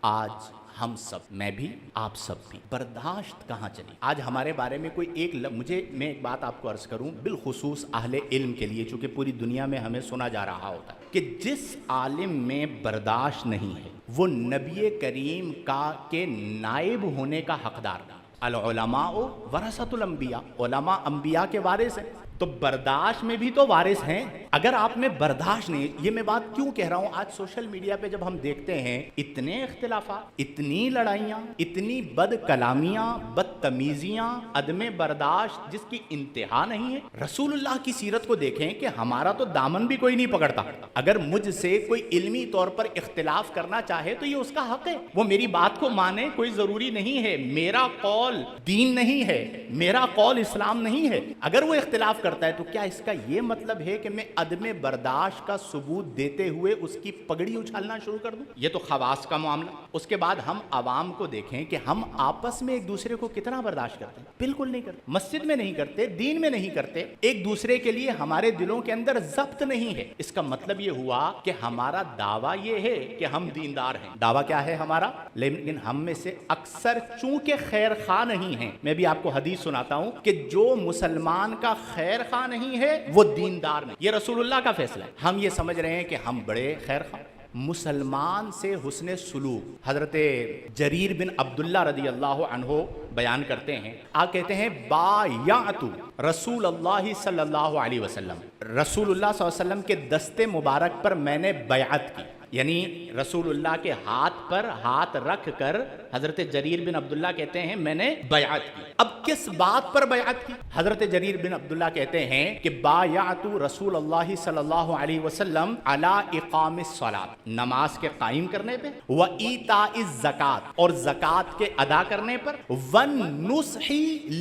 آج ہم سب، میں بھی آپ سب بھی، برداشت کہاں چلی؟ آج ہمارے بارے میں کوئی میں ایک بات آپ کو عرض کروں، بالخصوص اہل علم کے لیے، چونکہ پوری دنیا میں ہمیں سنا جا رہا ہوتا ہے کہ جس عالم میں برداشت نہیں ہے وہ نبی کریم کے نائب ہونے کا حقدار نہیں۔ العلماء ورثۃ الانبیاء، علماء انبیاء کے وارث ہیں، تو برداشت میں بھی تو وارث ہیں۔ اگر آپ میں برداشت نہیں، یہ میں بات کیوں کہہ رہا ہوں، آج سوشل میڈیا پہ جب ہم دیکھتے ہیں اتنے اختلافات، اتنی لڑائیاں، اتنی بد کلامیاں، بدتمیزیاں، عدم برداشت جس کی انتہا نہیں ہے۔ رسول اللہ کی سیرت کو دیکھیں کہ ہمارا تو دامن بھی کوئی نہیں پکڑتا۔ اگر مجھ سے کوئی علمی طور پر اختلاف کرنا چاہے تو یہ اس کا حق ہے، وہ میری بات کو مانے، کوئی ضروری نہیں ہے، میرا قول دین نہیں ہے، میرا قول اسلام نہیں ہے۔ اگر وہ اختلاف کرتا ہے تو کیا اس کا یہ مطلب ہے کہ میں عدم برداشت کا ثبوت دیتے ہوئے اس کی پگڑی اچھالنا شروع کر دوں؟ یہ تو خواص کا معاملہ۔ اس کے بعد ہم عوام کو دیکھیں کہ ہم آپس میں ایک دوسرے کو کتنا برداشت کرتے ہیں۔ بالکل نہیں کرتے، مسجد میں نہیں کرتے، دین میں نہیں کرتے، ایک دوسرے کے لیے ہمارے دلوں کے اندر ضبط نہیں ہے۔ اس کا مطلب یہ ہوا کہ ہمارا دعویٰ یہ ہے کہ ہم دیندار ہیں۔ دعویٰ کیا ہے ہمارا؟ لیکن ہم میں سے اکثر چونکہ خیر خواہ نہیں ہیں، میں بھی آپ کو حدیث سناتا ہوں کہ جو مسلمان کا خیر خواہ نہیں ہے وہ دیندار نہیں۔ یہ رسول اللہ کا فیصلہ ہے۔ ہم یہ سمجھ رہے ہیں کہ ہم بڑے خیر خواہ۔ مسلمان سے حسن سلوک حضرت جریر بن عبداللہ رضی اللہ عنہ بیان کرتے ہیں، آپ کہتے ہیں بایعت رسول اللہ صلی اللہ علیہ وسلم، رسول اللہ صلی اللہ علیہ وسلم کے دستے مبارک پر میں نے بیعت کی، یعنی رسول اللہ کے ہاتھ پر ہاتھ رکھ کر حضرت جریر بن عبداللہ کہتے ہیں میں نے بیعت کی۔ اب کس بات پر بیعت کی؟ حضرت جریر بن عبداللہ کہتے ہیں کہ بایعت رسول اللہ صلی اللہ علیہ وسلم علی اقام الصلاۃ، نماز کے قائم کرنے پہ، و ایتاء الزکات، اور زکات کے ادا کرنے پر، والنصح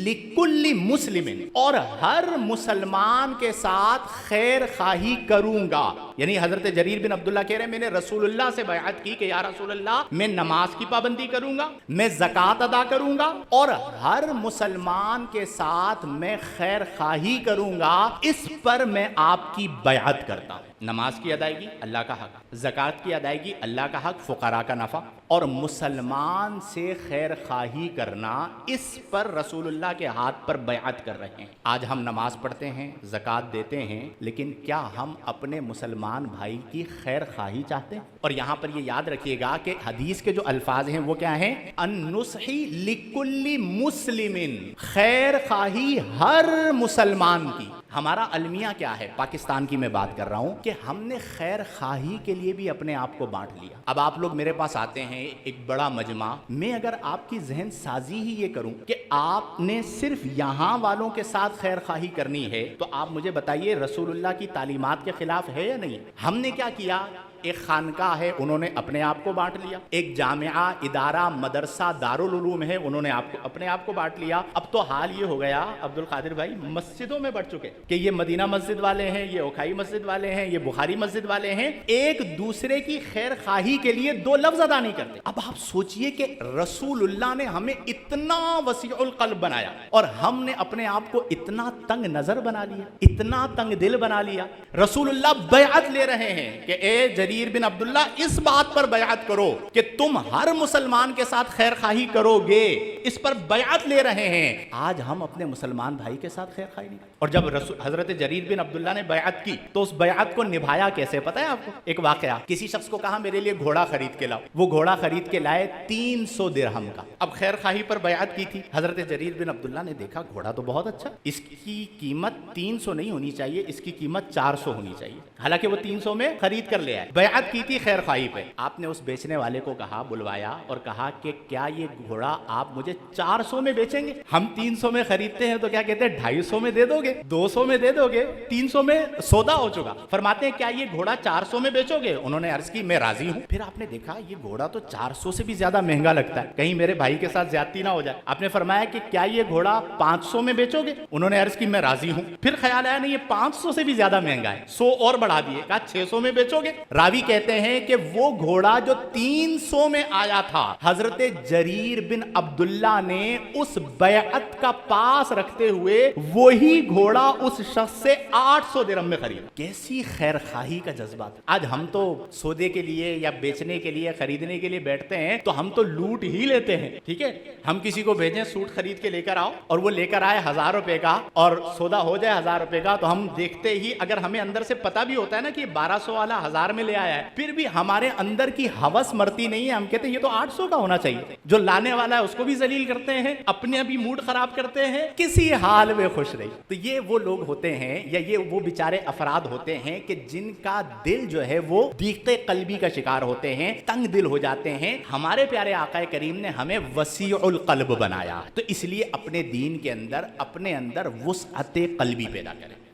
لکل مسلم، اور ہر مسلمان کے ساتھ خیر خواہی کروں گا۔ یعنی حضرت جریر بن عبداللہ کہہ رہے ہیں میں نے رسول اللہ سے بیعت کی کہ یا رسول اللہ میں نماز کی پابندی کروں گا، میں زکات ادا کروں گا، اور ہر مسلمان کے ساتھ میں خیر خواہی کروں گا، اس پر میں آپ کی بیعت کرتا ہوں۔ نماز کی ادائیگی اللہ کا حق، زکات کی ادائیگی اللہ کا حق، فقراء کا نفع، اور مسلمان سے خیر خواہی کرنا، اس پر رسول اللہ کے ہاتھ پر بیعت کر رہے ہیں۔ آج ہم نماز پڑھتے ہیں، زکات دیتے ہیں، لیکن کیا ہم اپنے مسلمان بھائی کی خیر خواہی چاہتے ہیں؟ اور یہاں پر یہ یاد رکھیے گا کہ حدیث کے جو الفاظ ہیں وہ کیا ہیں؟ النصح لکل مسلم، خیر خواہی ہر مسلمان کی۔ ہمارا المیہ کیا ہے؟ پاکستان کی میں بات کر رہا ہوں کہ ہم نے خیر خواہی کے لیے بھی اپنے آپ کو بانٹ لیا۔ اب آپ لوگ میرے پاس آتے ہیں ایک بڑا مجمع میں، اگر آپ کی ذہن سازی ہی یہ کروں کہ آپ نے صرف یہاں والوں کے ساتھ خیر خواہی کرنی ہے، تو آپ مجھے بتائیے رسول اللہ کی تعلیمات کے خلاف ہے یا نہیں؟ ہم نے کیا کیا؟ ایک خانقاہ ہے، انہوں نے اپنے آپ کو بانٹ لیا، ایک جامعہ، ادارہ، مدرسہ، دارالعلوم ہے، انہوں نے اپنے آپ کو بانٹ لیا۔ اب تو حال یہ ہو گیا عبد القادر بھائی، مسجدوں میں بڑھ چکے کہ یہ مدینہ مسجد والے ہیں، یہ اوکھائی مسجد والے ہیں، یہ بخاری مسجد والے ہیں، ایک دوسرے کی خیر خواہی کے لیے دو لفظ ادا نہیں کرتے۔ اب آپ سوچئے کہ رسول اللہ نے ہمیں اتنا وسیع القلب بنایا اور ہم نے اپنے آپ کو اتنا تنگ نظر بنا لیا، اتنا تنگ دل بنا لیا۔ رسول اللہ بیعت لے رہے ہیں کہ اے جریر بن عبداللہ اس بات پر بیعت کرو کہ تم ہر مسلمان کے ساتھ خیر خواہی کرو گے، اس پر بیعت لے رہے ہیں۔ آج ہم اپنے مسلمان بھائی کے ساتھ خیر خواہی نہیں کرتے۔ اور جب حضرت جریر بن عبداللہ نے بیعت کی تو اس بیعت کو نبھایا کیسے؟ پتہ ہے آپ کو؟ ایک واقعہ، کسی شخص کو کہا میرے لیے گھوڑا خرید کے لاؤ، وہ گھوڑا خرید کے لائے 300 درہم کا۔ اب خیر خواہی پر بیعت کی تھی، حضرت جریر بن عبداللہ نے دیکھا گھوڑا تو بہت اچھا، اس کی قیمت 300 نہیں ہونی چاہیے، اس کی قیمت 400 ہونی چاہیے، حالانکہ وہ 300 میں خرید کر لے آئے۔ بیعت کی تھی خیر خواہی پہ۔ آپ نے اس بیچنے والے کو کہا، بلوایا اور کہا کہ کیا یہ گھوڑا آپ مجھے 400 میں بیچیں گے؟ ہم 300 میں خریدتے ہیں تو کیا کہتے ہیں 250 میں دے دو گے، 200 میں دے دو گے، 300 میں سودا ہو چکا۔ فرماتے ہیں کیا یہ گھوڑا 400 میں بیچو گے؟ انہوں نے عرض کی میں راضی ہوں۔ پھر آپ نے دیکھا یہ گھوڑا تو 400 سے بھی زیادہ مہنگا لگتا ہے، کہیں میرے بھائی کے ساتھ زیادتی نہ ہو جائے۔ آپ نے فرمایا کہ کیا یہ گھوڑا 500 میں بیچو گے؟ انہوں نے عرض کی میں راضی ہوں۔ پھر خیال آیا نہیں یہ 500 سے بھی زیادہ مہنگا ہے، 100 اور بڑھا دیے، کہا 600 میں بیچو گے؟ راوی راوی کہتے ہیں کہ وہ گھوڑا جو 300 میں آیا تھا، حضرت جریر بن عبداللہ نے اس بیعت کا پاس رکھتے ہوئے وہی گھوڑا اس شخص سے 800 درہم میں خریدا۔ کیسی خیر خواہی کا جذبہ تھا۔ آج ہم تو سودے کے لیے یا بیچنے کے لیے خریدنے کے لیے بیٹھتے ہیں تو ہم تو لوٹ ہی لیتے ہیں، ٹھیک ہے؟ ہم کسی کو بھیجیں سوٹ خرید کے لے کر آؤ اور وہ لے کر آئے 1000 روپے کا اور سودا ہو جائے 1000 روپے کا، تو ہم دیکھتے ہی اگر ہمیں اندر سے پتا بھی ہوتا ہے نا کہ 1200 والا 1000 میں لے آیا ہے، پھر بھی ہمارے اندر کی ہوس مرتی نہیں ہے، ہم کہتے ہیں یہ تو 800 کا ہونا چاہیے۔ جو لانے والا ہے اس کو بھی ذلیل کرتے ہیں، اپنے بھی موڈ خراب کرتے ہیں، کسی حال میں خوش نہیں۔ تو یہ وہ لوگ ہوتے ہیں یا یہ وہ بیچارے افراد ہوتے ہیں کہ جن کا دل جو ہے وہ ضیق قلبی کا شکار ہوتے ہیں، تنگ دل ہو جاتے ہیں۔ ہمارے پیارے آقا کریم نے ہمیں وسیع القلب بنایا، تو اس لیے اپنے دین کے اندر اپنے اندر وسعت قلبی پیدا کریں۔